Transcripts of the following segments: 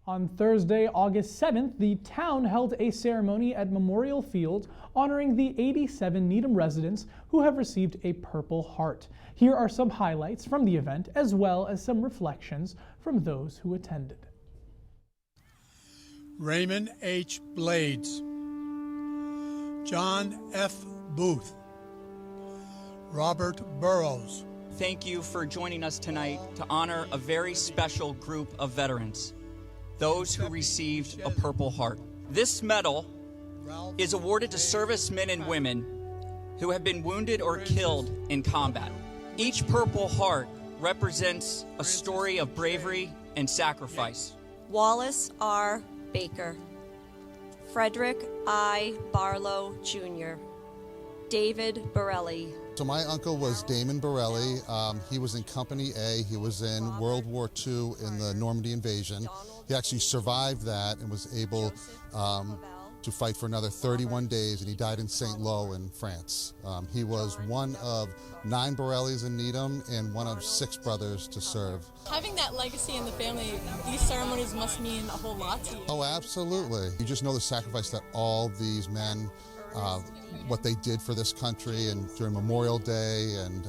On Thursday, August 7th, the town held a ceremony at Memorial Field honoring the 87 Needham residents who have received a Purple Heart. Here are some highlights from the event, as well as some reflections from those who attended. Raymond H. Blades, John F. Booth, Robert Burrows. Thank you for joining us tonight to honor a very special group of veterans, those who received a Purple Heart. This medal is awarded to servicemen and women who have been wounded or killed in combat. Each Purple Heart represents a story of bravery and sacrifice. Wallace R. Baker, Frederick I. Barlow, Jr., David Borelli. So my uncle was Damon Borelli. He was in Company A. He was in World War II in the Normandy invasion. He actually survived that and was able to fight for another 31 days, and he died in St. Lo in France. He was one of 9 Borellis in Needham and one of 6 brothers to serve. Having that legacy in the family, these ceremonies must mean a whole lot to you. Oh, absolutely. You just know the sacrifice that all these men, what they did for this country, and during Memorial Day, and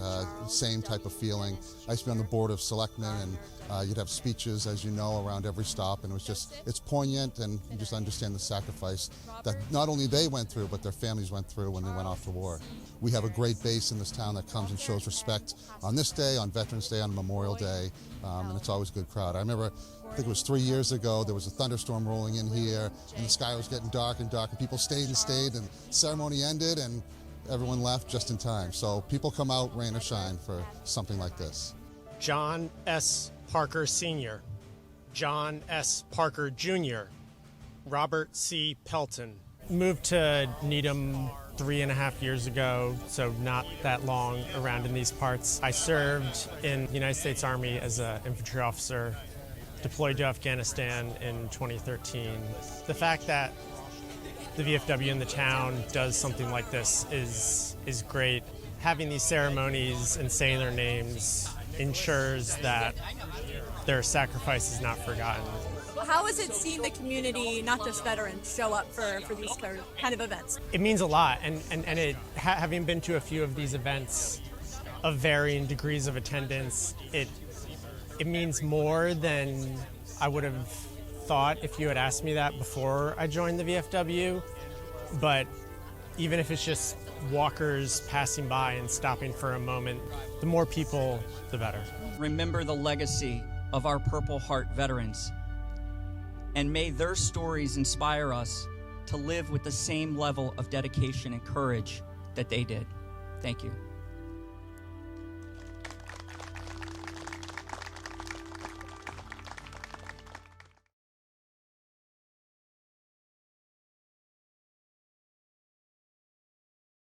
same type of feeling. I used to be on the board of selectmen, and you'd have speeches, as you know, around every stop, and it's poignant, and you just understand the sacrifice that not only they went through, but their families went through when they went off to war. We have a great base in this town that comes and shows respect on this day, on Veterans Day, on Memorial Day, and it's always a good crowd. I remember, I think it was 3 years ago, there was a thunderstorm rolling in here, and the sky was getting dark and dark, and people stayed, and the ceremony ended, and everyone left just in time. So people come out, rain or shine, for something like this. John S. Parker Sr., John S. Parker Jr., Robert C. Pelton. Moved to Needham 3.5 years ago, so not that long around in these parts. I served in the United States Army as an infantry officer, deployed to Afghanistan in 2013. The fact that the VFW in the town does something like this is great. Having these ceremonies and saying their names ensures that their sacrifice is not forgotten. How is it seeing the community, not just veterans, show up for these kind of events? It means a lot, and having been to a few of these events of varying degrees of attendance, it means more than I would have thought if you had asked me that before I joined the VFW. But even if it's just walkers passing by and stopping for a moment, the more people, the better. Remember the legacy of our Purple Heart veterans, and may their stories inspire us to live with the same level of dedication and courage that they did. Thank you.